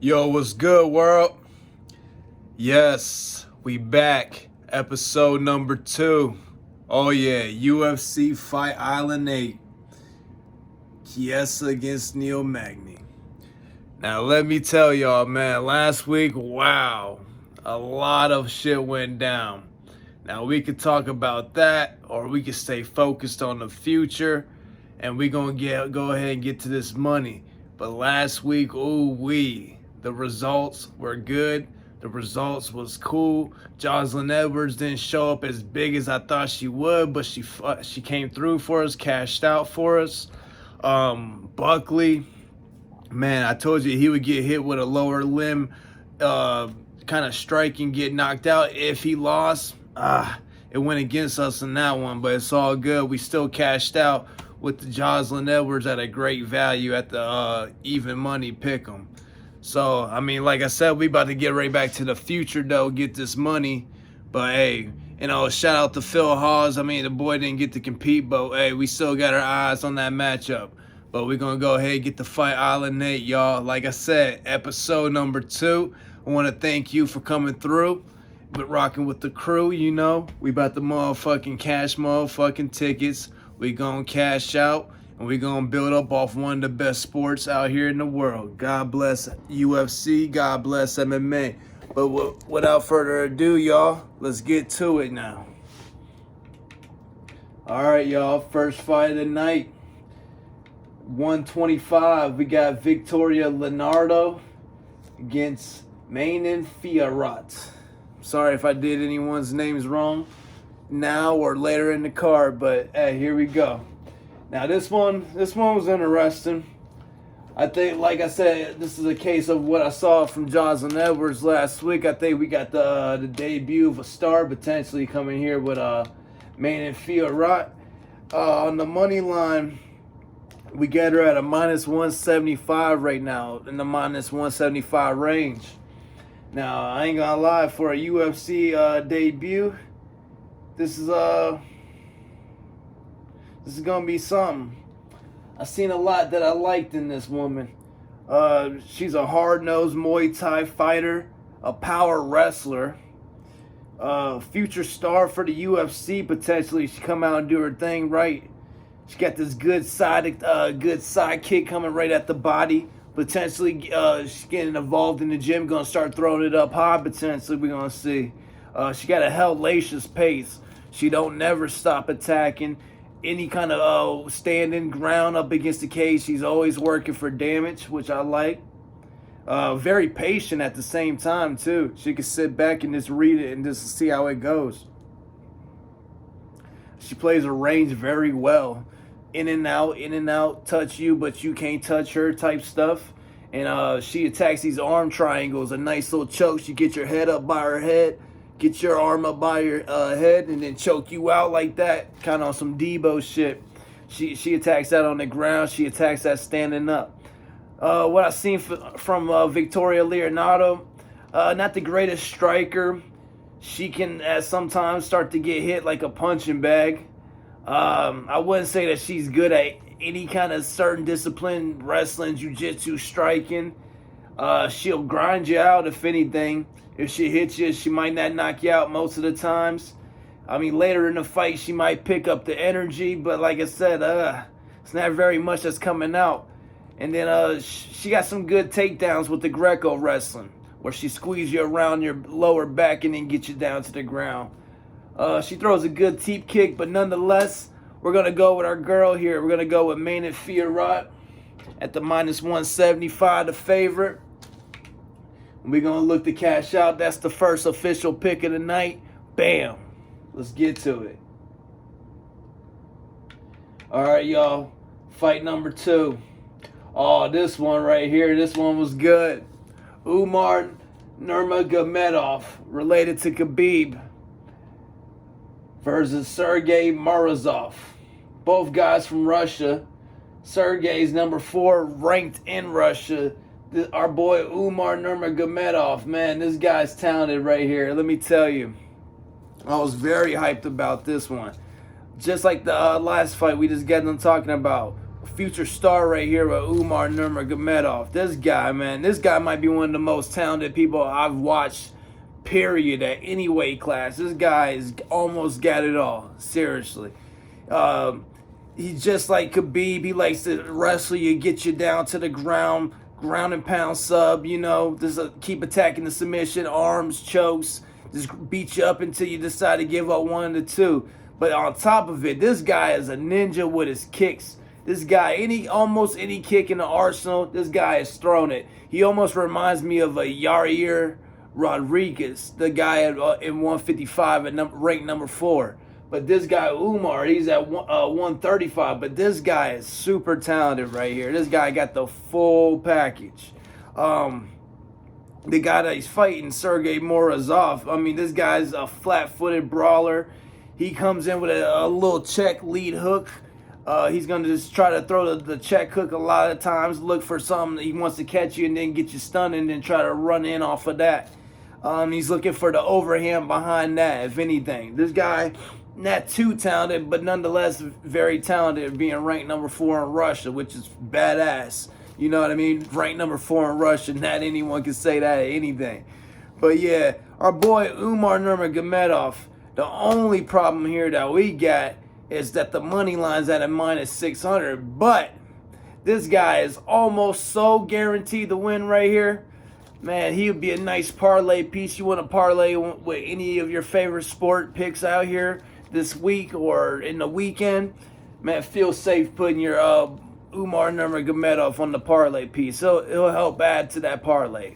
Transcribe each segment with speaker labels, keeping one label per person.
Speaker 1: Yo, what's good, world? Yes, we back. Episode number 2. Oh yeah, UFC Fight Island 8. Chiesa against Neil Magny. Now let me tell y'all, man, last week, wow, a lot of shit went down. Now we could talk about that, or we could stay focused on the future, and we gonna go ahead and get to this money. But last week, the results were good. The results was cool. Jocelyn Edwards didn't show up as big as I thought she would, but she came through for us, cashed out for us. Buckley, man, I told you he would get hit with a lower limb kind of strike and get knocked out if he lost. It went against us in that one, but it's all good. We still cashed out with the Jocelyn Edwards at a great value at the even money pick'em. So, I mean, like I said, we about to get right back to the future, though, get this money. But, hey, shout out to Phil Hawes. I mean, the boy didn't get to compete, but, hey, we still got our eyes on that matchup. But we're going to go ahead and get the Fight Island 8, y'all. Like I said, episode number 2. I want to thank you for coming through, but rocking with the crew, We about to motherfucking cash motherfucking tickets. We going to cash out. And we're going to build up off one of the best sports out here in the world. God bless UFC. God bless MMA. But without further ado, y'all, let's get to it now. All right, y'all. First fight of the night. 125. We got Victoria Leonardo against Manon Fiorot. Sorry if I did anyone's names wrong now or later in the card, but hey, here we go. Now this one was interesting. I think, like I said, this is a case of what I saw from Jocelyn Edwards last week. I think we got the debut of a star potentially coming here with Manon Fiorot. On the money line, we get her at a minus 175 right now, in the minus 175 range. Now, I ain't gonna lie, for a UFC debut, this is gonna be something. I seen a lot that I liked in this woman. She's a hard-nosed Muay Thai fighter, a power wrestler, future star for the UFC potentially. She come out and do her thing right. She got this good side kick coming right at the body. Potentially, she's getting involved in the gym, gonna start throwing it up high. Potentially, we're gonna see. She got a hellacious pace. She don't never stop attacking. Any kind of standing ground up against the cage, she's always working for damage, which I like. Very patient at the same time, too. She can sit back and just read it and just see how it goes. She plays her range very well. In and out, touch you, but you can't touch her type stuff. And she attacks these arm triangles, a nice little choke. She gets your head up by her head. Get your arm up by your head and then choke you out like that. Kind of on some Debo shit. She attacks that on the ground. She attacks that standing up. What I've seen from Victoria Leonardo, not the greatest striker. She can sometimes start to get hit like a punching bag. I wouldn't say that she's good at any kind of certain discipline, wrestling, jiu-jitsu, striking. She'll grind you out if anything. If she hits you, she might not knock you out most of the times. I mean, later in the fight, she might pick up the energy, but like I said, it's not very much that's coming out. And then she got some good takedowns with the Greco wrestling, where she squeezes you around your lower back and then gets you down to the ground. She throws a good teep kick, but nonetheless, we're going to go with our girl here. We're going to go with Manon Fiorot at the minus 175, the favorite. We're going to look to cash out. That's the first official pick of the night. Bam. Let's get to it. All right, y'all. Fight number 2. Oh, this one right here. This one was good. Umar Nurmagomedov, related to Khabib, versus Sergey Morozov. Both guys from Russia. Sergey's number 4 ranked in Russia. Our boy Umar Nurmagomedov, man, this guy's talented right here. Let me tell you, I was very hyped about this one. Just like the last fight we just got them talking about. future star right here with Umar Nurmagomedov. This guy, man, this guy might be one of the most talented people I've watched, period, at any weight class. This guy has almost got it all, seriously. He's just like Khabib. He likes to wrestle you, get you down to the ground, ground and pound sub, you know, just keep attacking the submission, arms, chokes, just beat you up until you decide to give up one of the two. But on top of it, this guy is a ninja with his kicks. This guy, almost any kick in the arsenal, this guy has thrown it. He almost reminds me of a Yair Rodriguez, the guy in 155 at ranked number 4. But this guy, Umar, he's at 135. But this guy is super talented right here. This guy got the full package. The guy that he's fighting, Sergey Morozov, I mean, this guy's a flat-footed brawler. He comes in with a little check lead hook. He's going to just try to throw the check hook a lot of times, look for something that he wants to catch you and then get you stunned and then try to run in off of that. He's looking for the overhand behind that, if anything. This guy, not too talented, but nonetheless very talented, being ranked number 4 in Russia, which is badass. You know what I mean? Ranked number 4 in Russia, not anyone can say that at anything. But yeah, our boy Umar Nurmagomedov, the only problem here that we got is that the money line's at a -600, but this guy is almost so guaranteed to win right here. Man, he would be a nice parlay piece. You want to parlay with any of your favorite sport picks out here this week or in the weekend, man, feel safe putting your Umar Nurmagomedov on the parlay piece. It'll help add to that parlay.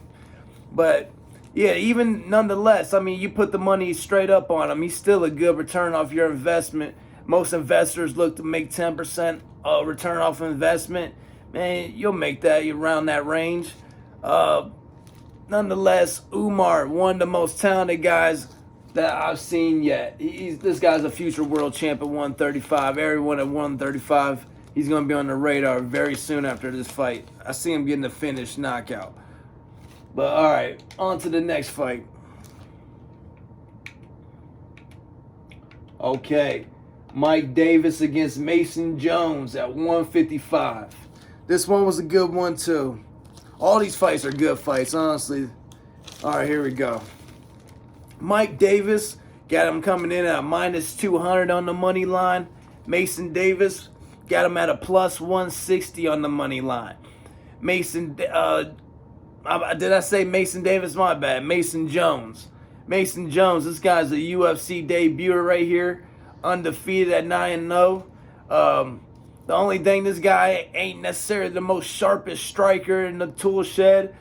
Speaker 1: But yeah, even nonetheless, I mean, you put the money straight up on him, he's still a good return off your investment. Most investors look to make 10% return off investment. Man, you'll make that around that range. Nonetheless, Umar, one of the most talented guys that I've seen yet. This guy's a future world champ at 135. Everyone at 135, he's going to be on the radar very soon after this fight. I see him getting the finish knockout. But all right, on to the next fight. Okay, Mike Davis against Mason Jones at 155. This one was a good one too. All these fights are good fights, honestly. All right, here we go. Mike Davis, got him coming in at a -200 on the money line. Mason Davis, got him at a +160 on the money line. Did I say Mason Davis? My bad. Mason Jones. Mason Jones, this guy's a UFC debut right here. Undefeated at 9-0. The only thing, this guy ain't necessarily the most sharpest striker in the tool shed.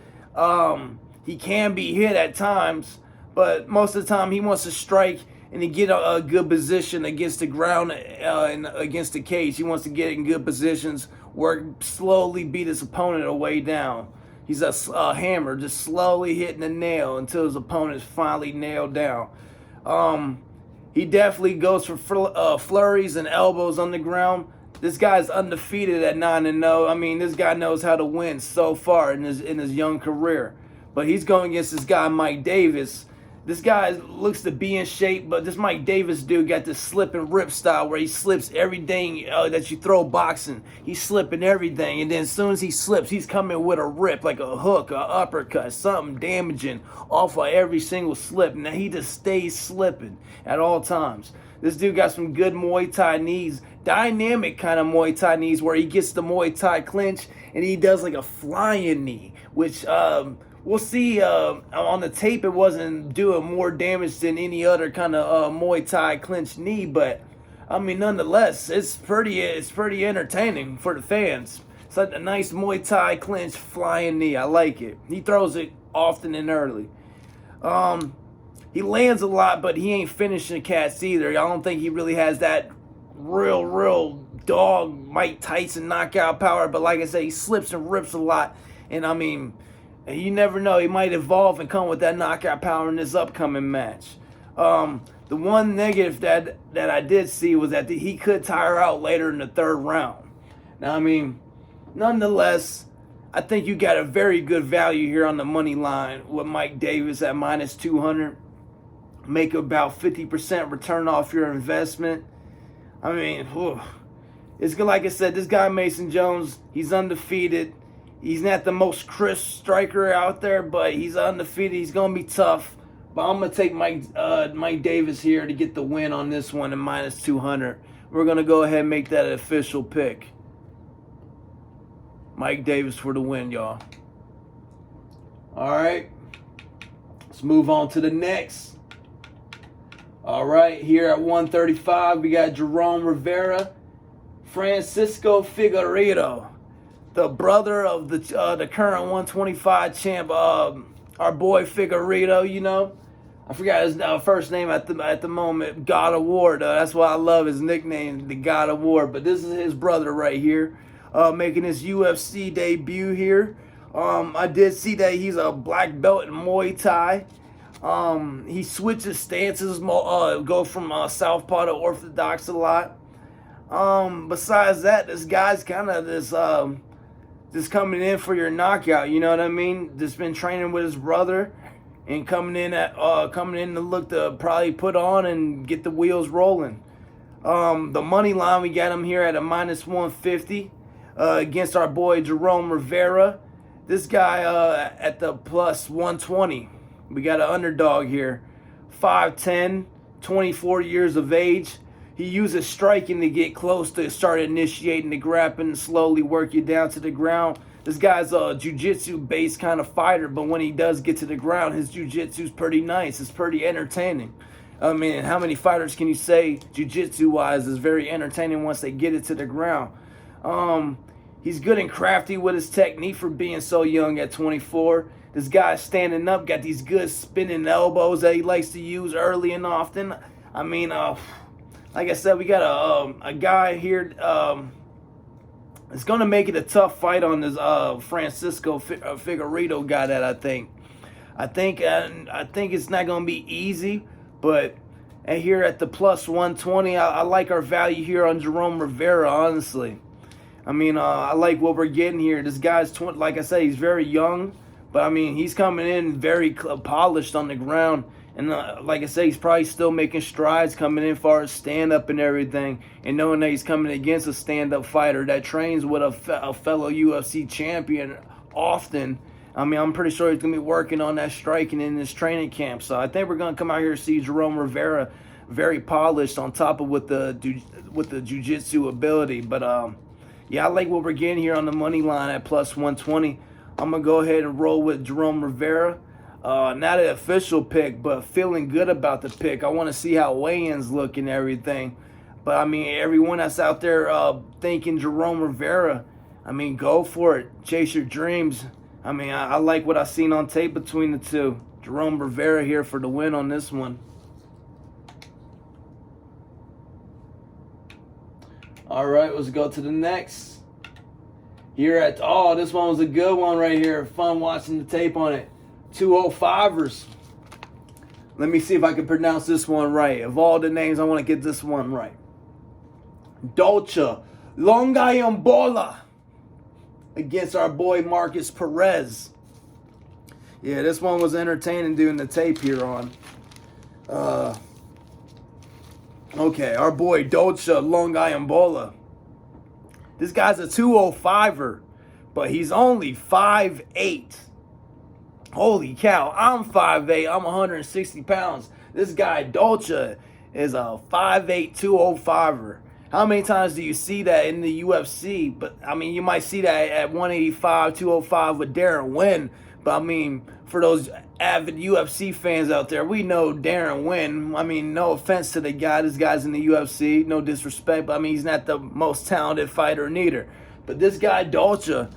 Speaker 1: He can be hit at times, but most of the time he wants to strike and to get a good position against the ground and against the cage. He wants to get in good positions, work, slowly beat his opponent away down. He's a hammer, just slowly hitting the nail until his opponent's finally nailed down. He definitely goes for flurries and elbows on the ground. This guy's undefeated at 9-0. I mean, this guy knows how to win so far in his young career. But he's going against this guy, Mike Davis. This guy looks to be in shape, but this Mike Davis dude got this slip and rip style where he slips everything that you throw boxing. He's slipping everything, and then as soon as he slips, he's coming with a rip, like a hook, a uppercut, something damaging off of every single slip. And he just stays slipping at all times. This dude got some good Muay Thai knees, dynamic kind of Muay Thai knees where he gets the Muay Thai clinch and he does like a flying knee, which we'll see on the tape. It wasn't doing more damage than any other kind of Muay Thai clinch knee, but I mean, nonetheless, it's pretty entertaining for the fans. It's like a nice Muay Thai clinch flying knee. I like it. He throws it often and early. He lands a lot, but he ain't finishing cats either. I don't think he really has that real dog Mike Tyson knockout power. But like I said, he slips and rips a lot, and I mean, you never know. He might evolve and come with that knockout power in this upcoming match. The one negative that I did see was that he could tire out later in the third round. Now, I mean, nonetheless, I think you got a very good value here on the money line with Mike Davis at -200. Make about 50% return off your investment. I mean,
Speaker 2: It's good, like I said, this guy Mason Jones, he's undefeated. He's not the most crisp striker out there, but he's undefeated. He's gonna be tough. But I'm gonna take Mike Davis here to get the win on this one at -200. We're gonna go ahead and make that an official pick. Mike Davis for the win, y'all. All right, let's move on to the next. All right, here at 135, we got Jerome Rivera, Francisco Figueiredo, the brother of the current 125 champ, our boy Figueiredo. You know, I forgot his first name at the moment. God of War. That's why I love his nickname, the God of War. But this is his brother right here, making his UFC debut here. I did see that he's a black belt in Muay Thai. He switches stances, go from southpaw to orthodox a lot. Besides that, this guy's kind of just coming in for your knockout. You know what I mean? Just been training with his brother and coming in to look to probably put on and get the wheels rolling. The money line, we got him here at a -150 against our boy Jerome Rivera. This guy at the +120. We got an underdog here. 5'10", 24 years of age. He uses striking to get close to start initiating the grappling and slowly work you down to the ground. This guy's a jiu-jitsu based kind of fighter, but when he does get to the ground, his jiu-jitsu's pretty nice. It's pretty entertaining. I mean, how many fighters can you say jiu-jitsu wise is very entertaining once they get it to the ground? He's good and crafty with his technique for being so young at 24. This guy's standing up, got these good spinning elbows that he likes to use early and often. I mean, like I said, we got a guy here. It's going to make it a tough fight on this Francisco Figueiredo guy that I think. I think it's not going to be easy, but here at the +120, I like our value here on Jerome Rivera, honestly. I mean, I like what we're getting here. This guy's, like I said, he's very young, but I mean, he's coming in very polished on the ground. And like I say, he's probably still making strides coming in far as stand-up and everything. And knowing that he's coming against a stand-up fighter that trains with a fellow UFC champion often. I mean, I'm pretty sure he's going to be working on that striking in his training camp. So I think we're going to come out here and see Jerome Rivera very polished on top of with the jiu-jitsu ability. But yeah, I like what we're getting here on the money line at +120. I'm going to go ahead and roll with Jerome Rivera. Not an official pick, but feeling good about the pick. I want to see how weigh-ins look and everything. But, I mean, everyone that's out there thinking Jerome Rivera, I mean, go for it. Chase your dreams. I mean, I like what I've seen on tape between the two. Jerome Rivera here for the win on this one. All right, let's go to the next. Here at, this one was a good one right here. Fun watching the tape on it. 205ers. Let me see if I can pronounce this one right. Of all the names, I want to get this one right. Dolce Longayambola against our boy Marcus Perez. Yeah, this one was entertaining doing the tape here on. Okay, our boy Dolce Longayambola. This guy's a 205er, but he's only 5'8". Holy cow, I'm 5'8", I'm 160 pounds. This guy, Dolce, is a 5'8", 205er. How many times do you see that in the UFC? But, I mean, you might see that at 185, 205 with Darren Wynn. But, I mean, for those avid UFC fans out there, we know Darren Wynn. I mean, no offense to the guy. This guy's in the UFC. No disrespect. But, I mean, he's not the most talented fighter neither. But this guy, Dolce,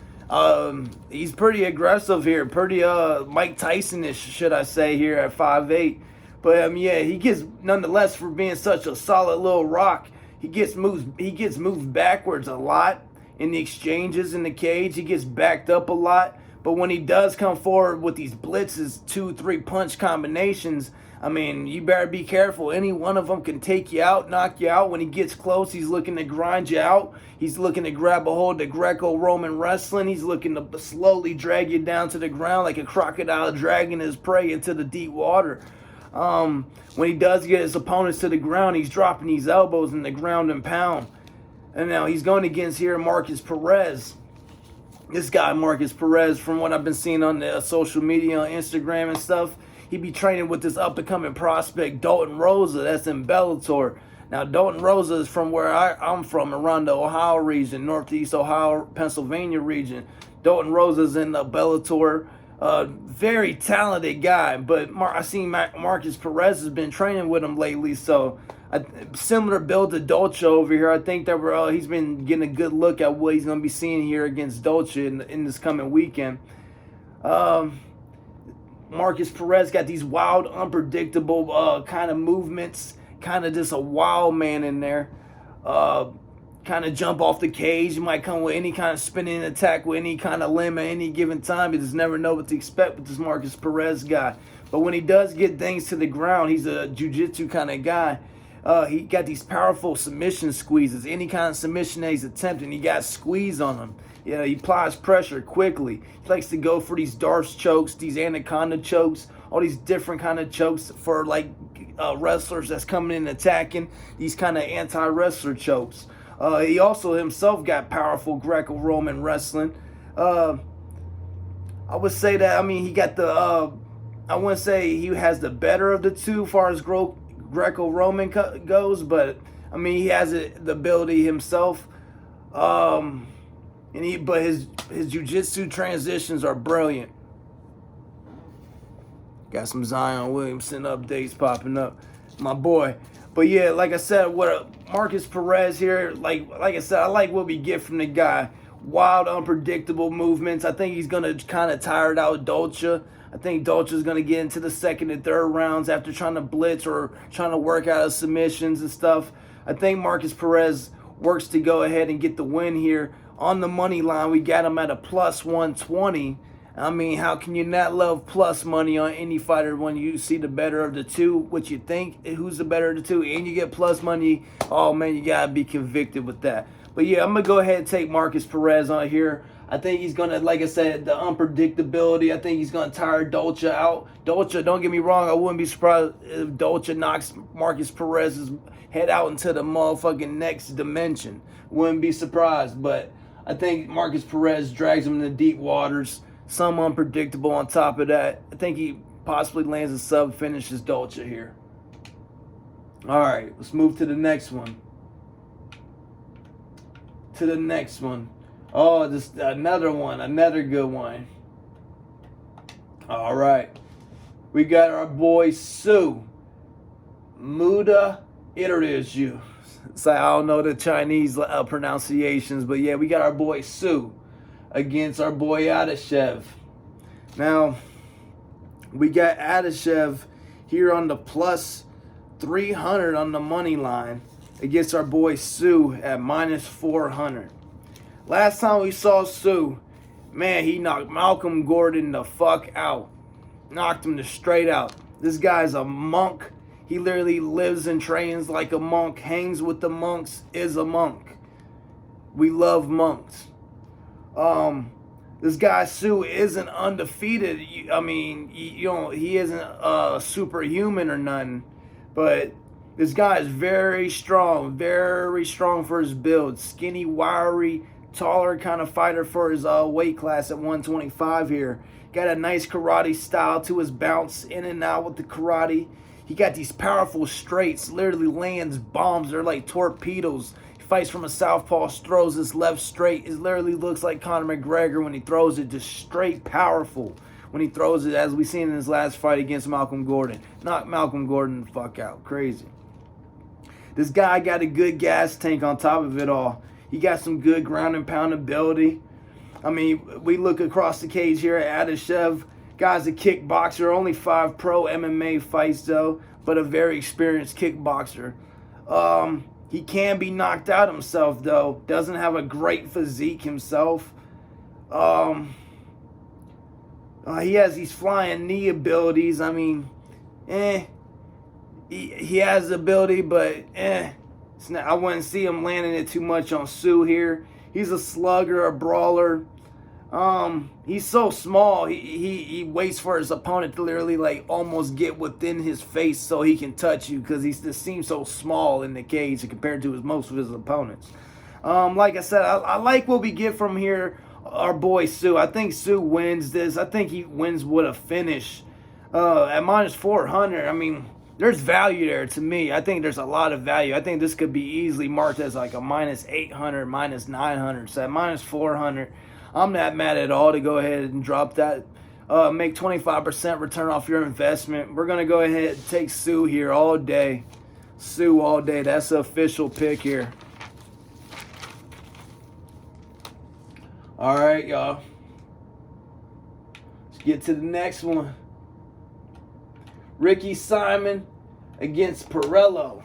Speaker 2: he's pretty aggressive here. Pretty Mike Tyson-ish, should I say, here at 5'8". But, yeah, he gets, nonetheless, for being such a solid little rock, he gets moved backwards a lot in the exchanges in the cage. He gets backed up a lot. But when he does come forward with these blitzes, 2-3 punch combinations, I mean, you better be careful. Any one of them can take you out, knock you out. When he gets close, he's looking to grind you out. He's looking to grab a hold of Greco-Roman wrestling. He's looking to slowly drag you down to the ground like a crocodile dragging his prey into the deep water. When he does get his opponents to the ground, he's dropping these elbows in the ground and pound. And now he's going against here Marcus Perez. This guy, Marcus Perez, from what I've been seeing on the social media, on Instagram and stuff, he be training with this up-and-coming prospect, Dalton Rosa, that's in Bellator. Now, Dalton Rosa is from where I'm from, around the Ohio region, Northeast Ohio, Pennsylvania region. Dalton Rosa's in the Bellator. Very talented guy, but I seen Marcus Perez has been training with him lately, so similar build to Dolce over here. I think that he's been getting a good look at what he's going to be seeing here against Dolce in this coming weekend. Marcus Perez got these wild, unpredictable kind of movements, kind of just a wild man in there. Kind of jump off the cage. He might come with any kind of spinning attack with any kind of limb at any given time. You just never know what to expect with this Marcus Perez guy. But when he does get things to the ground, he's a jiu-jitsu kind of guy. He got these powerful submission squeezes. Any kind of submission that he's attempting, he got squeeze on him. Yeah, he applies pressure quickly. He likes to go for these Darce chokes, these anaconda chokes, all these different kind of chokes for like wrestlers that's coming in attacking. These kind of anti-wrestler chokes. He also himself got powerful Greco-Roman wrestling. I would say that, I mean, he got the, I wouldn't say he has the better of the two as far as Greco-Roman goes, but, I mean, he has the ability himself. But his jiu-jitsu transitions are brilliant. Got some Zion Williamson updates popping up. My boy. But yeah, like I said, Marcus Perez here, like I said, I like what we get from the guy. Wild, unpredictable movements. I think he's going to kind of tire out Dolce. I think Dolce's going to get into the second and third rounds after trying to blitz or trying to work out of submissions and stuff. I think Marcus Perez works to go ahead and get the win here. On the money line, we got him at a plus 120. I mean, how can you not love plus money on any fighter when you see the better of the two? What you think, who's the better of the two, and you get plus money? Oh, man, you got to be convicted with that. But, yeah, I'm going to go ahead and take Marcus Perez on here. I think he's going to, like I said, the unpredictability. I think he's going to tire Dolce out. Dolce, don't get me wrong, I wouldn't be surprised if Dolce knocks Marcus Perez's head out into the motherfucking next dimension. Wouldn't be surprised, but I think Marcus Perez drags him in the deep waters. Some unpredictable on top of that. I think he possibly lands a sub, finishes Dolce here. All right, let's move to the next one. Oh, this another one, another good one. All right, we got our boy Su Muda Irizu. So I don't know the Chinese pronunciations, but yeah, we got our boy Su against our boy Adeshev. Now, we got Adeshev here on the plus 300 on the money line against our boy Su at minus 400. Last time we saw Su, man, he knocked Malcolm Gordon the fuck out. Knocked him straight out. This guy's a monk. He literally lives and trains like a monk, hangs with the monks, is a monk. We love monks. This guy Su isn't undefeated. I mean, he isn't superhuman or nothing, but this guy is very strong for his build. Skinny, wiry, taller kind of fighter for his weight class at 125 here. Got a nice karate style to his bounce, in and out with the karate. He got these powerful straights, literally lands bombs. They're like torpedoes. Fights from a southpaw, throws his left straight. It literally looks like Conor McGregor when he throws it, just straight powerful when he throws it, as we seen in his last fight against Malcolm Gordon. Knocked Malcolm Gordon the fuck out. Crazy. This guy got a good gas tank on top of it all. He got some good ground and pound ability. I mean, we look across the cage here at Adeshev. Guy's a kickboxer, only 5 pro MMA fights though, but a very experienced kickboxer. He can be knocked out himself, though. Doesn't have a great physique himself. He has these flying knee abilities. I mean, he has the ability, but it's not, I wouldn't see him landing it too much on Su here. He's a slugger, a brawler. He's so small, he waits for his opponent to literally like almost get within his face so he can touch you, because he just seems so small in the cage compared to most of his opponents. Like I said, I like what we get from here. Our boy Sue. I think Sue wins this. I think he wins with a finish at minus 400. I mean, there's value there to me. I think there's a lot of value. I think this could be easily marked as like a minus 800, minus 900. So at minus 400, I'm not mad at all to go ahead and drop that. Make 25% return off your investment. We're going to go ahead and take Sue here all day. Sue all day. That's the official pick here. All right, y'all. Let's get to the next one. Ricky Simon against Pirello.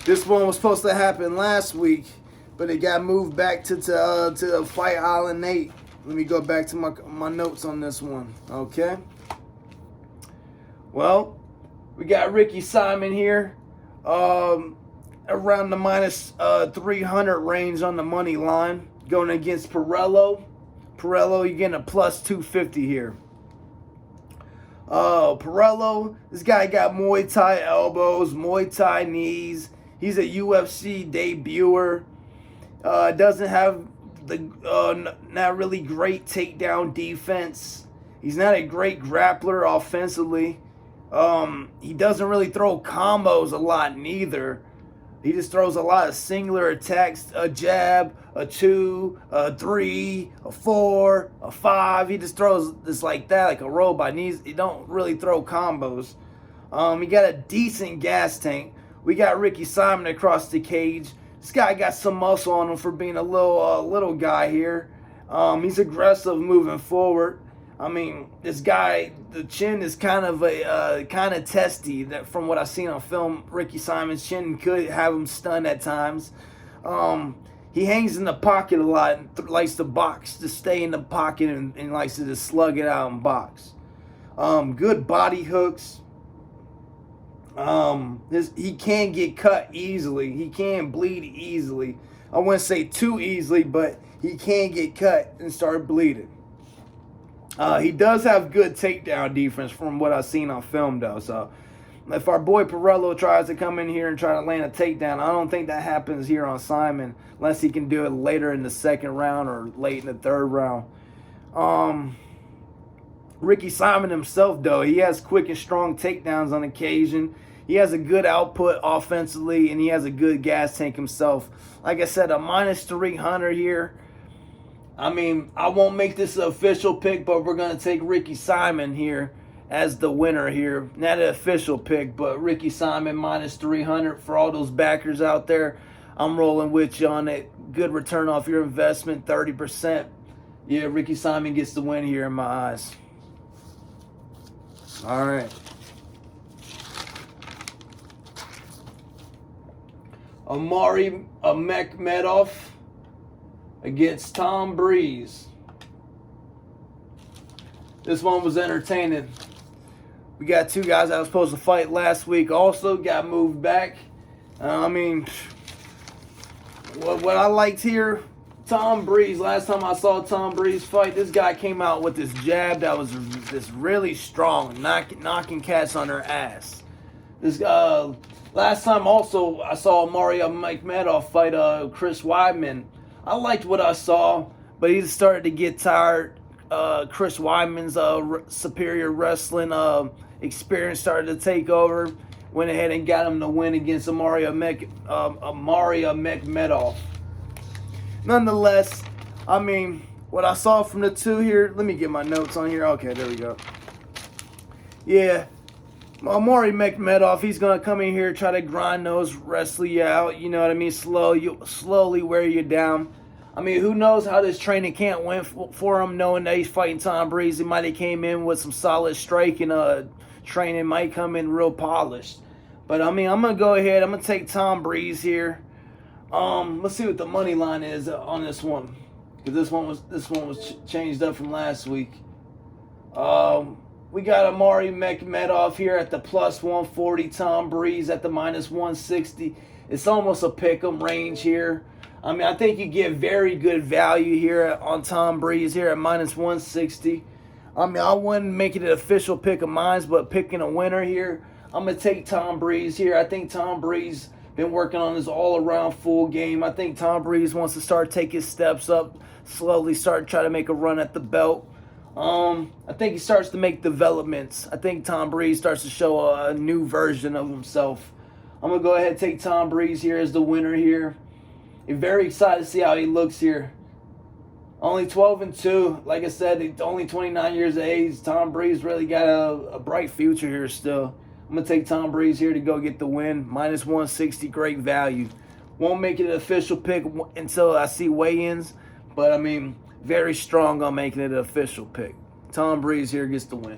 Speaker 2: This one was supposed to happen last week, but it got moved back to Fight Island 8. Let me go back to my notes on this one. Okay. Well, we got Ricky Simon here. Around the minus 300 range on the money line. Going against Pirello. Pirello, you're getting a plus 250 here. Pirello, this guy got Muay Thai elbows, Muay Thai knees. He's a UFC debuter. Doesn't have the not really great takedown defense. He's not a great grappler offensively. He doesn't really throw combos a lot neither. He just throws a lot of singular attacks, a jab, a 2, a 3, a 4, a 5. He just throws this like that, like a robot. He don't really throw combos. He got a decent gas tank. We got Ricky Simon across the cage. This guy got some muscle on him for being a little guy here. He's aggressive moving forward. I mean, this guy, the chin is kind of testy. That from what I've seen on film, Ricky Simon's chin could have him stunned at times. He hangs in the pocket a lot and likes to box, to stay in the pocket and likes to just slug it out and box. Good body hooks. He can get cut easily. He can bleed easily. I wouldn't say too easily, but he can get cut and start bleeding. He does have good takedown defense from what I've seen on film, though. So if our boy Pirello tries to come in here and try to land a takedown, I don't think that happens here on Simon unless he can do it later in the second round or late in the third round. Ricky Simon himself, though, he has quick and strong takedowns on occasion. He has a good output offensively, and he has a good gas tank himself. Like I said, a minus 300 here. I mean, I won't make this an official pick, but we're going to take Ricky Simon here as the winner here. Not an official pick, but Ricky Simon minus 300 for all those backers out there. I'm rolling with you on it. Good return off your investment, 30%. Yeah, Ricky Simon gets the win here in my eyes. All right. Amari Mekmedov against Tom Breeze. This one was entertaining. We got two guys that was supposed to fight last week also got moved back. I mean, what I liked here, Tom Breeze, last time I saw Tom Breeze fight, this guy came out with this jab that was this really strong, knocking cats on their ass. This last time also I saw Mario Mekmedov fight Chris Weidman. I liked what I saw, but he started to get tired. Chris Weidman's superior wrestling experience started to take over. Went ahead and got him to win against Mario Mekmedov. Nonetheless, I mean, what I saw from the two here, let me get my notes on here. Okay, there we go. Yeah, Amari Mekmedov, he's going to come in here, try to grind those, wrestle you out, you know what I mean, slowly wear you down. I mean, who knows how this training camp went for him, knowing that he's fighting Tom Breeze. He might have came in with some solid striking training, might come in real polished. But, I mean, I'm going to go ahead, I'm going to take Tom Breeze here. Let's see what the money line is on this one, because this one was changed up from last week. We got Amari Mekmedov here at the plus 140, Tom Breeze at the minus 160. It's almost a pick'em range here. I mean, I think you get very good value here on Tom Breeze here at minus 160. I mean, I wouldn't make it an official pick of mine, but picking a winner here, I'm going to take Tom Breeze here. I think Tom Breeze Been working on his all-around full game. I think Tom Breeze wants to start taking steps up, slowly start trying to make a run at the belt. I think he starts to make developments. I think Tom Breeze starts to show a new version of himself. I'm going to go ahead and take Tom Breeze here as the winner here. I'm very excited to see how he looks here. Only 12-2. Like I said, only 29 years of age. Tom Breeze really got a bright future here still. I'm going to take Tom Breeze here to go get the win. Minus 160, great value. Won't make it an official pick until I see weigh-ins. But, I mean, very strong on making it an official pick. Tom Breeze here gets the win.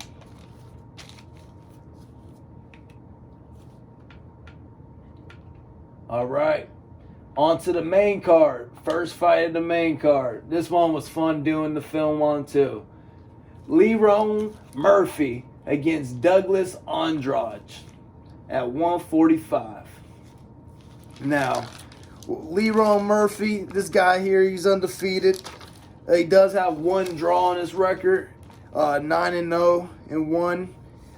Speaker 2: All right. On to the main card. First fight of the main card. This one was fun doing the film on, too. Lerone Murphy against Douglas Andrade at 145. Now, Lerone Murphy, this guy here, he's undefeated. He does have one draw on his record, 9-0 and 1,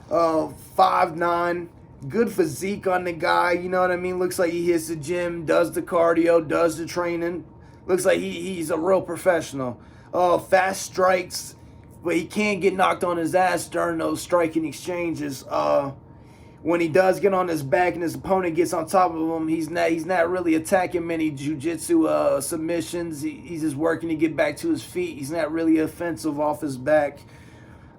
Speaker 2: 5'9". Good physique on the guy, you know what I mean? Looks like he hits the gym, does the cardio, does the training. Looks like he's a real professional. Fast strikes, but he can't get knocked on his ass during those striking exchanges. When he does get on his back and his opponent gets on top of him, he's not really attacking many jiu-jitsu submissions. He's just working to get back to his feet. He's not really offensive off his back.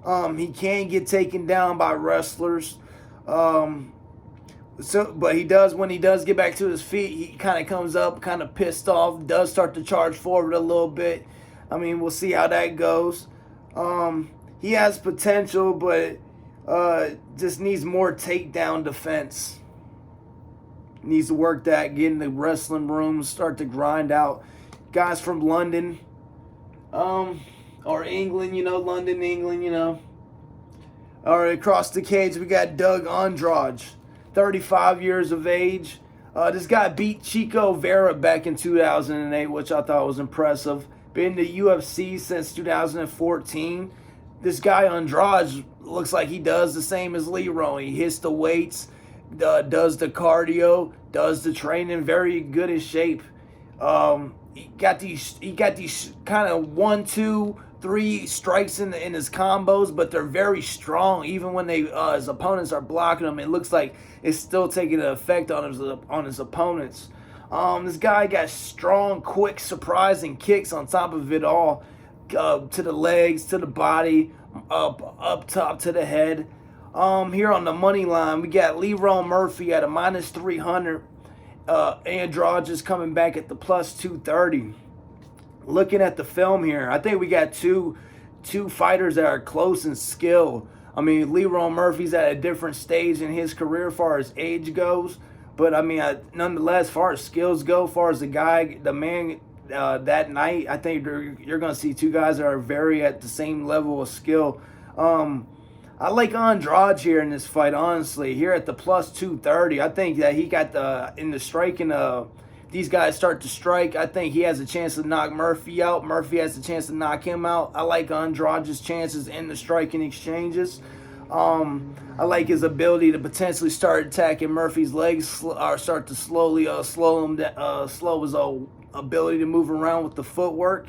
Speaker 2: He can get taken down by wrestlers. But he does, when he does get back to his feet, he kind of comes up kind of pissed off, does start to charge forward a little bit. I mean, we'll see how that goes. He has potential, but just needs more takedown defense. Needs to work that, get in the wrestling room, start to grind out. Guys from London, or England, London, England, All right, across the cage, we got Doug Andrade, 35 years of age. This guy beat Chico Vera back in 2008, which I thought was impressive. Been to UFC since 2014. This guy Andrade looks like he does the same as Lerone. He hits the weights, does the cardio, does the training, very good in shape. He got these kind of 1, 2, 3 strikes in his combos, but they're very strong. Even when his opponents are blocking him, it looks like it's still taking an effect on his opponents. This guy got strong, quick, surprising kicks on top of it all, to the legs, to the body, up top to the head. Here on the money line, we got Lerone Murphy at a minus 300. Andrade is coming back at the plus 230. Looking at the film here, I think we got two fighters that are close in skill. I mean, Lerone Murphy's at a different stage in his career as far as age goes. But, I mean, nonetheless, as far as skills go, as far as the man that night, I think you're going to see two guys that are very at the same level of skill. I like Andrade here in this fight, honestly. Here at the plus 230, I think that he got in the striking. These guys start to strike. I think he has a chance to knock Murphy out. Murphy has a chance to knock him out. I like Andrade's chances in the striking exchanges. I like his ability to potentially start attacking Murphy's legs, or start to slowly slow his ability to move around with the footwork.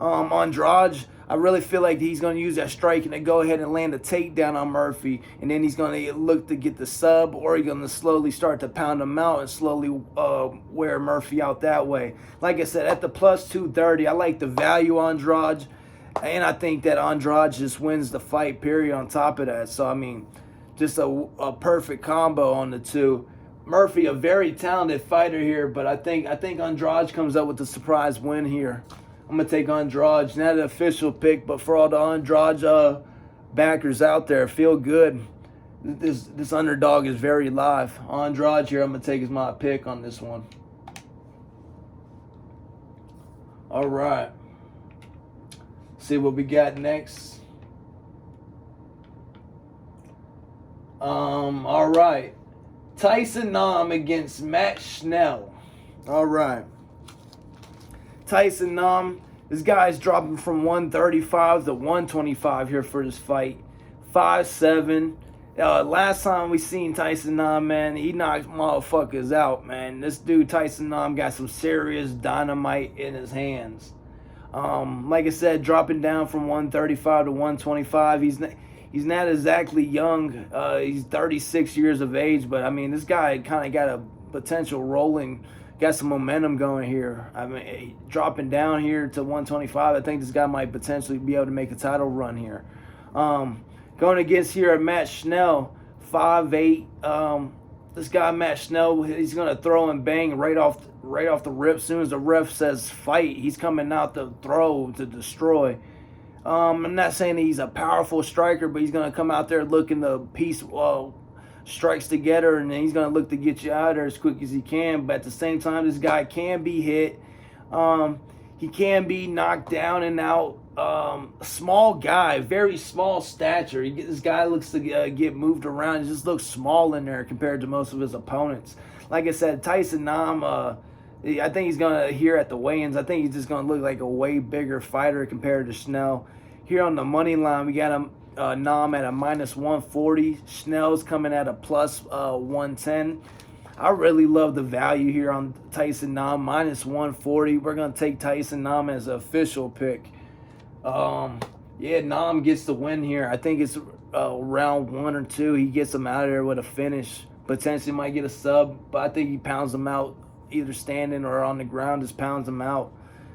Speaker 2: Andrade, I really feel like he's going to use that striking to go ahead and land a takedown on Murphy, and then he's going to look to get the sub, or he's going to slowly start to pound him out and slowly wear Murphy out that way. Like I said, at the plus 230, I like the value on Andrade, and I think that Andrade just wins the fight, period, on top of that. So, I mean, just a perfect combo on the two. Murphy, a very talented fighter here, but I think Andrade comes up with the surprise win here. I'm going to take Andrade. Not an official pick, but for all the Andrade backers out there, feel good. This underdog is very live. Andrade here, I'm going to take as my pick on this one. All right. See what we got next. All right. Tyson Nam against Matt Schnell. All right. Tyson Nam, this guy's dropping from 135 to 125 here for this fight. 5'7", Last time we seen Tyson Nam, man, he knocked motherfuckers out, man. This dude, Tyson Nam, got some serious dynamite in his hands. Like I said, dropping down from 135 to 125. He's not exactly young. He's 36 years of age, but I mean, this guy kind of got a potential rolling, got some momentum going here. I mean, dropping down here to 125, I think this guy might potentially be able to make a title run here. Going against here at Matt Schnell, 5'8". This guy Matt Schnell, he's gonna throw and bang right off the rip. As soon as the ref says fight, he's coming out to throw to destroy. I'm not saying he's a powerful striker, but he's gonna come out there looking to piece strikes together, and then he's gonna look to get you out of there as quick as he can. But at the same time, this guy can be hit. He can be knocked down and out. Small guy, very small stature. This guy looks to get moved around. He just looks small in there compared to most of his opponents. Like I said, Tyson Nam, I think he's gonna here at the weigh-ins. I think he's just gonna look like a way bigger fighter compared to Schnell. Here on the money line, we got him Nam at a -140. Schnell's coming at a +110. I really love the value here on Tyson Nam, -140. We're gonna take Tyson Nam as an official pick. Yeah, Nam gets the win here. I think it's round 1 or 2. He gets him out of there with a finish. Potentially might get a sub, but I think he pounds him out either standing or on the ground. Just pounds him out.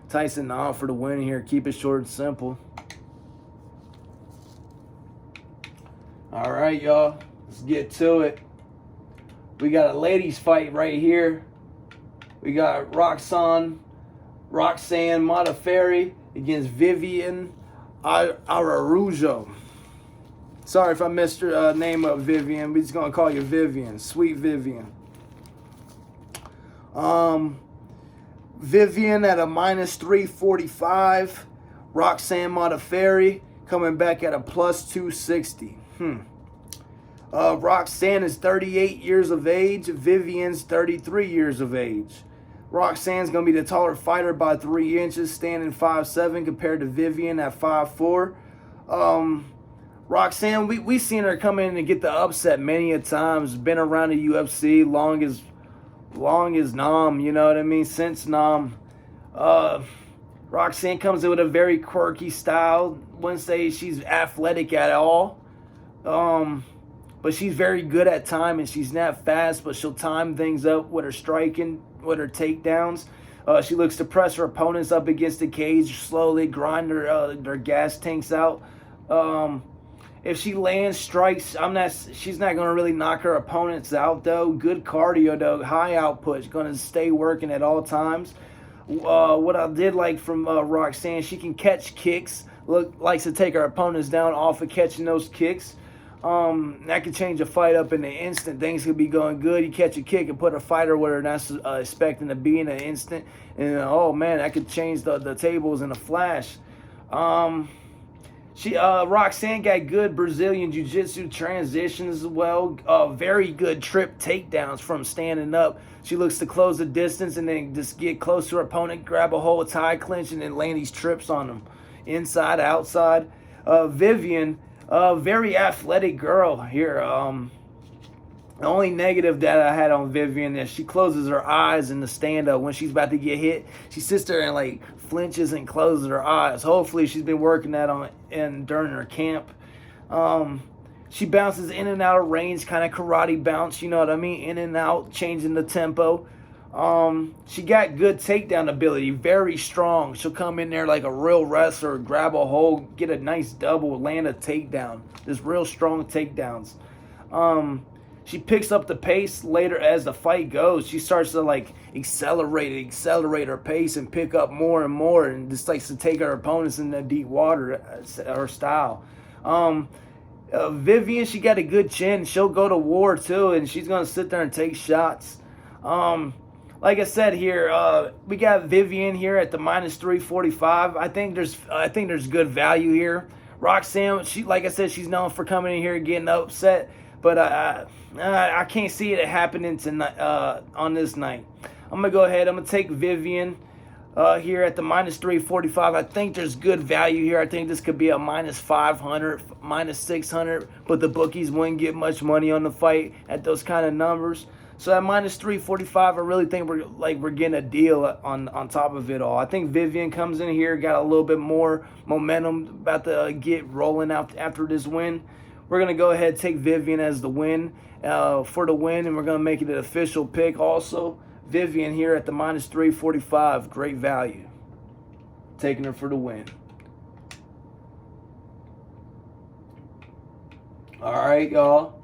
Speaker 2: Tyson Nam for the win here. Keep it short and simple. All right, y'all. Let's get to it. We got a ladies fight right here. We got Roxanne Modafferi against Vivian Araujo. Sorry if I messed your name up, Vivian. We're just going to call you Vivian. Sweet Vivian. Vivian at a -345. Roxanne Modafferi coming back at a +260. Roxanne is 38 years of age. Vivian's 33 years of age. Roxanne's going to be the taller fighter by 3 inches, standing 5'7", compared to Vivian at 5'4". Roxanne, we seen her come in and get the upset many a times. Been around the UFC long as Nam, you know what I mean? Since Nam. Roxanne comes in with a very quirky style. Wouldn't say she's athletic at all. But she's very good at time, and she's not fast, but she'll time things up with her striking, with her takedowns. She looks to press her opponents up against the cage, slowly grind their gas tanks out. If she lands strikes, she's not going to really knock her opponents out, though. Good cardio, though. High output. She's going to stay working at all times. What I did like from Roxanne, she can catch kicks. Likes to take her opponents down off of catching those kicks. That could change a fight up in an instant. Things could be going good. You catch a kick and put a fighter where they're not expecting to be in an instant. And, oh, man, that could change the tables in a flash. Roxanne got good Brazilian Jiu-Jitsu transitions as well. Very good trip takedowns from standing up. She looks to close the distance and then just get close to her opponent, grab a hold, tie clinch, and then land these trips on them. Inside, outside. Vivian, very athletic girl here. The only negative that I had on Vivian is she closes her eyes in the stand-up when she's about to get hit. She sits there and like flinches and closes her eyes. Hopefully she's been working that on during her camp. She bounces in and out of range, kind of karate bounce, you know what I mean? In and out, changing the tempo. She got good takedown ability, very strong. She'll come in there like a real wrestler, grab a hold, get a nice double, land a takedown. Just real strong takedowns. She picks up the pace later as the fight goes. She starts to like accelerate her pace and pick up more and more, and just likes to take her opponents in the deep water, her style. Vivian, she got a good chin. She'll go to war too, and she's gonna sit there and take shots. Like I said here, we got Vivian here at the -345. I think there's good value here. Roxanne, like I said, she's known for coming in here and getting upset, but I can't see it happening tonight on this night. I'm gonna go ahead. I'm gonna take Vivian. here at the minus 345. I think there's good value here. I think this could be a minus 500, minus 600, but the bookies wouldn't get much money on the fight at those kind of numbers. So at minus 345, I really think we're getting a deal on top of it all. I think Vivian comes in here, got a little bit more momentum, about to get rolling out after this win. We're going to go ahead and take Vivian as the win, for the win, and we're going to make it an official pick also. Vivian here at the minus 345, great value. Taking her for the win. All right, y'all.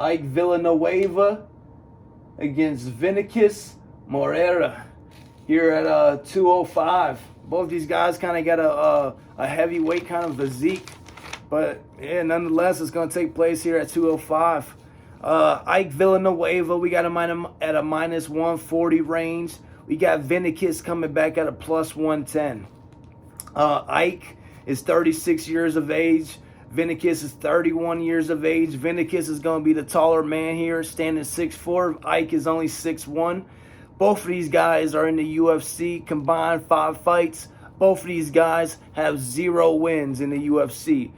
Speaker 2: Ike Villanueva against Vinicius Moreira here at 205. Both these guys kind of got a heavyweight kind of physique, but yeah, nonetheless, it's going to take place here at 205. Ike Villanueva, we got him at a minus 140 range. We got Vinicius coming back at a plus 110. Ike is 36 years of age. Vinicius is 31 years of age. Vinicius is going to be the taller man here, standing 6'4". Ike is only 6'1". Both of these guys are in the UFC, combined 5 fights. Both of these guys have 0 wins in the UFC.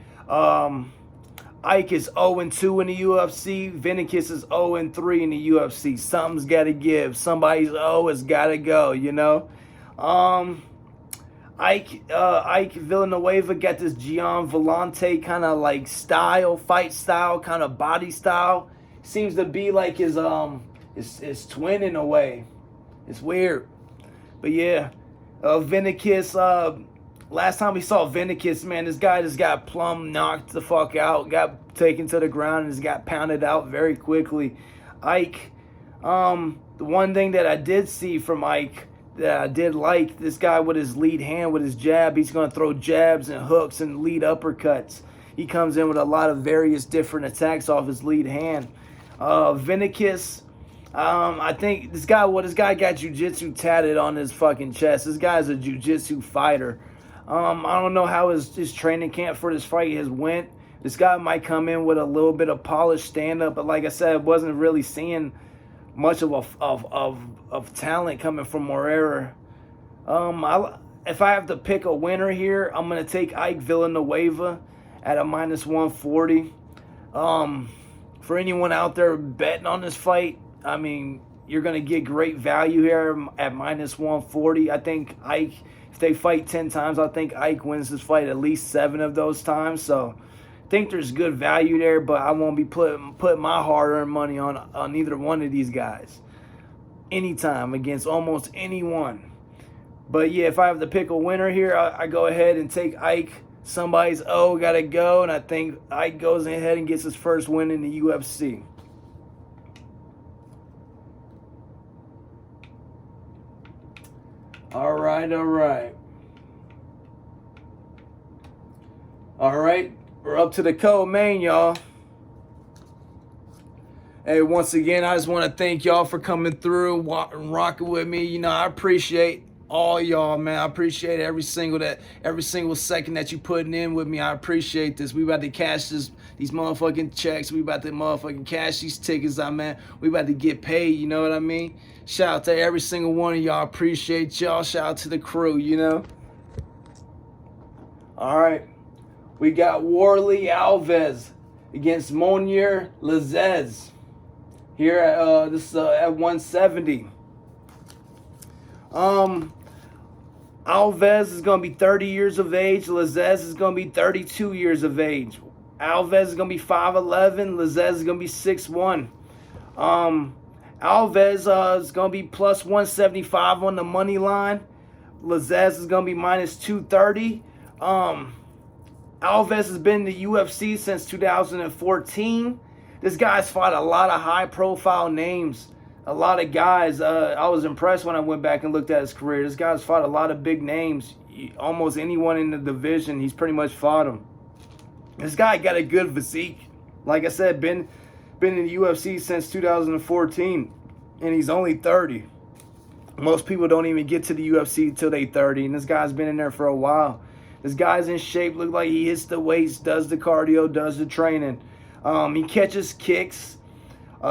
Speaker 2: Ike is 0-2 in the UFC. Vinicius is 0-3 in the UFC. Something's got to give. Somebody's O has got to go, you know. Ike Villanueva got this Gian Vellante kind of like style, fight style, kind of body style. Seems to be like his twin in a way. It's weird. But yeah, Vinicius, last time we saw Vinicius, man, this guy just got plumb knocked the fuck out, got taken to the ground, and just got pounded out very quickly. Ike, the one thing that I did see from Ike that I did like, this guy with his lead hand, with his jab, he's going to throw jabs and hooks and lead uppercuts. He comes in with a lot of various different attacks off his lead hand. Vinicius, I think this guy got jiu-jitsu tatted on his fucking chest. This guy's a jiu-jitsu fighter. I don't know how his training camp for this fight has went. This guy might come in with a little bit of polished stand-up, but like I said, I wasn't really seeing much of talent coming from Moreira. If I have to pick a winner here, I'm going to take Ike Villanueva at a minus 140. For anyone out there betting on this fight, I mean, you're going to get great value here at minus 140. I think Ike, if they fight 10 times, I think Ike wins this fight at least 7 of those times. So I think there's good value there, but I won't be putting my hard-earned money on either one of these guys anytime against almost anyone. But yeah, if I have to pick a winner here, I go ahead and take Ike. Somebody's got to go, and I think Ike goes ahead and gets his first win in the UFC. All right. We're up to the co-main, y'all. Hey, once again, I just want to thank y'all for coming through and rocking with me. You know, I appreciate all y'all, man. I appreciate every single second that you putting in with me. I appreciate this. We about to cash these motherfucking checks. We about to motherfucking cash these tickets out, man. We about to get paid, you know what I mean? Shout out to every single one of y'all. Appreciate y'all. Shout out to the crew, you know? All right. We got Warley Alves against Monier Lazez here at at 170. Alves is going to be 30 years of age. Lazez is going to be 32 years of age. Alves is going to be 5'11". Lazez is going to be 6'1". Alves is going to be plus 175 on the money line. Lazez is going to be minus 230. Alves has been in the UFC since 2014. This guy's fought a lot of high-profile names, a lot of guys. I was impressed when I went back and looked at his career. This guy's fought a lot of big names. Almost anyone in the division, he's pretty much fought him. This guy got a good physique. Like I said, been in the UFC since 2014, and he's only 30. Most people don't even get to the UFC until they 30, and this guy's been in there for a while. This guy's in shape, look like he hits the weights, does the cardio, does the training. He catches kicks.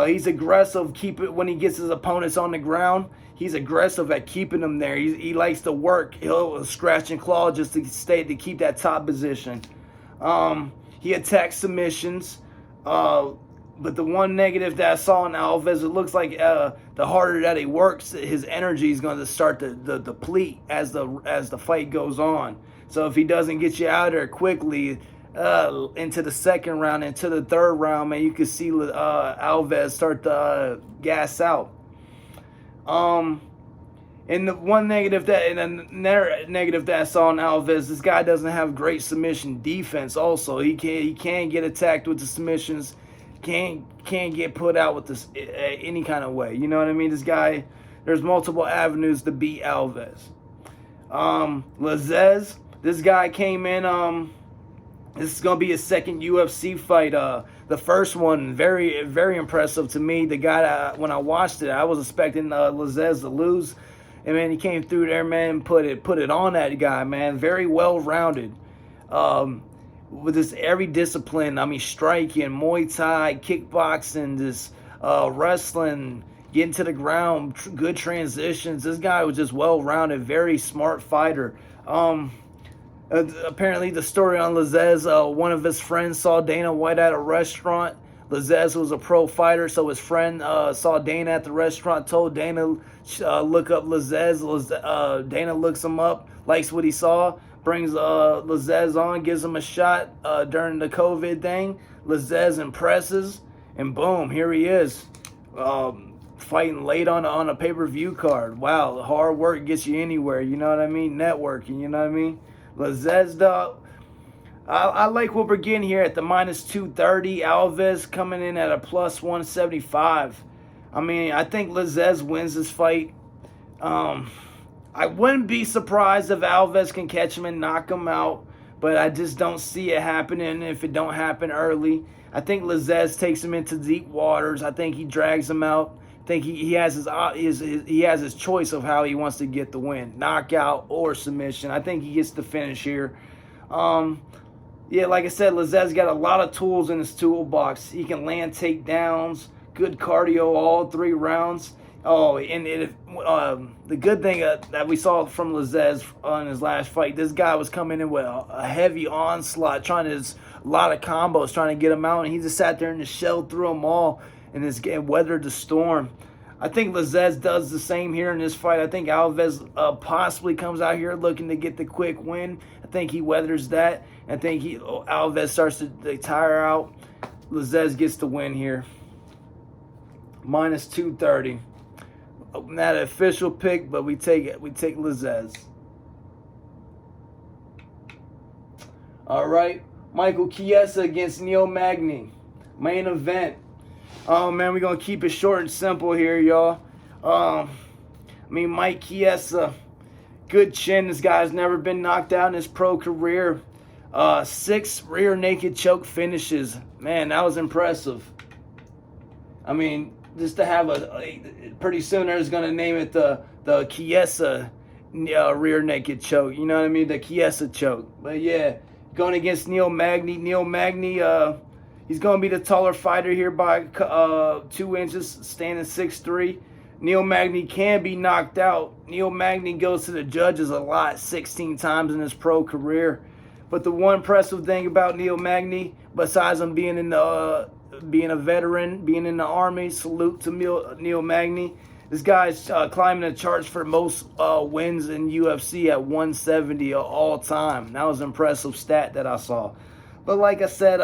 Speaker 2: He's aggressive. When he gets his opponents on the ground, he's aggressive at keeping them there. He likes to work. He'll scratch and claw just to keep that top position. He attacks submissions. But the one negative that I saw in Alves, it looks like the harder that he works, his energy is going to start to deplete as the fight goes on. So if he doesn't get you out there quickly into the second round, into the third round, man, you can see Alves start to gas out. And the one negative that I saw in Alves, this guy doesn't have great submission defense. Also, he can't get attacked with the submissions. Can't get put out with this any kind of way. You know what I mean? This guy, there's multiple avenues to beat Alves. Lazzez, this guy came in. This is gonna be his second UFC fight. The first one, very, very impressive to me. The guy, when I watched it, I was expecting Lazzez to lose, and man, he came through there, man, put it on that guy, man. Very well rounded. With this every discipline, I mean, striking, Muay Thai, kickboxing, this wrestling, getting to the ground, good transitions. This guy was just well-rounded, very smart fighter. Apparently, the story on Lazzez, one of his friends saw Dana White at a restaurant. Lazzez was a pro fighter, so his friend saw Dana at the restaurant, told Dana, look up Lazzez. Dana looks him up, likes what he saw, brings Lazzez on, gives him a shot during the COVID thing. Lazzez impresses, and boom, here he is, fighting late on a pay-per-view card. Wow, hard work gets you anywhere, you know what I mean? Networking, you know what I mean? Lazzez, dog, I like what we're getting here at the -230. Alves coming in at a +175. I mean, I think Lazzez wins this fight. I wouldn't be surprised if Alves can catch him and knock him out, but I just don't see it happening if it don't happen early. I think Lazzez takes him into deep waters. I think he drags him out. I think he has his choice of how he wants to get the win, knockout or submission. I think he gets the finish here. Yeah, like I said, Lazzez got a lot of tools in his toolbox. He can land takedowns, good cardio all 3 rounds. Oh, and the good thing that we saw from Lazzez on his last fight, this guy was coming in with a heavy onslaught, a lot of combos, trying to get him out, and he just sat there and just shelled through them all and weathered the storm. I think Lazzez does the same here in this fight. I think Alves possibly comes out here looking to get the quick win. I think he weathers that. I think Alves starts to tire out. Lazzez gets the win here. -230. Not an official pick, but we take it. We take Lazzez. All right, Michael Chiesa against Neil Magny, main event. Oh man, we're gonna keep it short and simple here, y'all. I mean, Mike Chiesa, good chin. This guy's never been knocked out in his pro career. 6 rear naked choke finishes. Man, that was impressive. I mean, just to have pretty soon they're going to name it the Chiesa rear naked choke. You know what I mean? The Chiesa choke. But yeah, going against Neil Magny. Neil Magny, he's going to be the taller fighter here by 2 inches, standing 6'3". Neil Magny can be knocked out. Neil Magny goes to the judges a lot, 16 times in his pro career. But the one impressive thing about Neil Magny, besides him being a veteran, being in the Army, salute to Neil Magny. This guy's climbing the charts for most wins in UFC at 170 all time. That was an impressive stat that I saw. But like I said,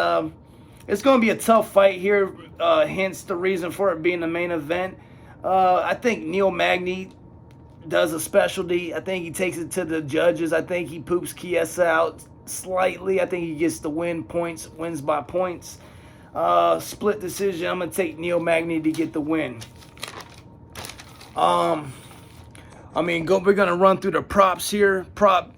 Speaker 2: it's going to be a tough fight here, hence the reason for it being the main event. I think Neil Magny does a specialty. I think he takes it to the judges. I think he poops Chiesa out slightly. I think he gets the wins by points. Split decision. I'm going to take Neil Magny to get the win. I mean, we're going to run through the props here. Prop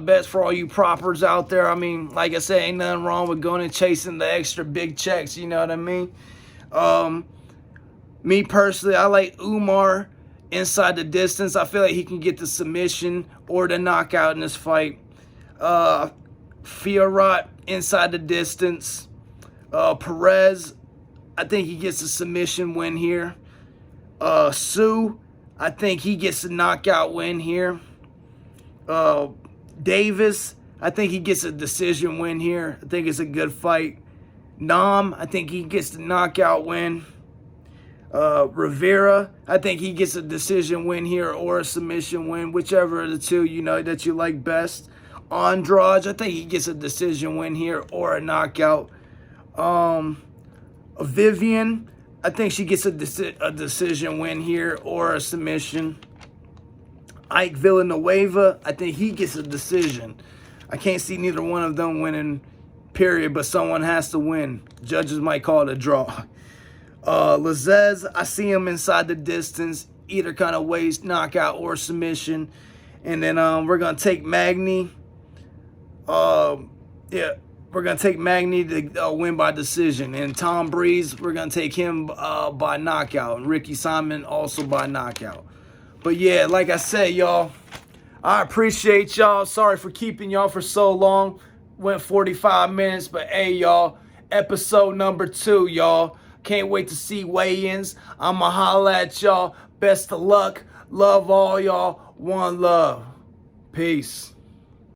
Speaker 2: bets for all you proppers out there. I mean, like I said, ain't nothing wrong with going and chasing the extra big checks. You know what I mean? Me personally, I like Umar inside the distance. I feel like he can get the submission or the knockout in this fight. Fiorot inside the distance. Perez, I think he gets a submission win here. Sue, I think he gets a knockout win here. Davis, I think he gets a decision win here. I think it's a good fight. Nam, I think he gets the knockout win. Rivera, I think he gets a decision win here or a submission win, whichever of the two that you like best. Andrade, I think he gets a decision win here or a knockout. Vivian, I think she gets a decision win here or a submission. Ike Villanueva, I think he gets a decision. I can't see neither one of them winning, period, but someone has to win. Judges might call it a draw. Lazez, I see him inside the distance, either kind of ways, knockout or submission. And then we're going to take Magny. We're going to take Magny to win by decision. And Tom Breeze, we're going to take him by knockout. And Ricky Simon also by knockout. But yeah, like I said, y'all, I appreciate y'all. Sorry for keeping y'all for so long. Went 45 minutes, but hey, y'all, episode number 2, y'all. Can't wait to see weigh-ins. I'ma holla at y'all. Best of luck. Love all y'all. One love. Peace.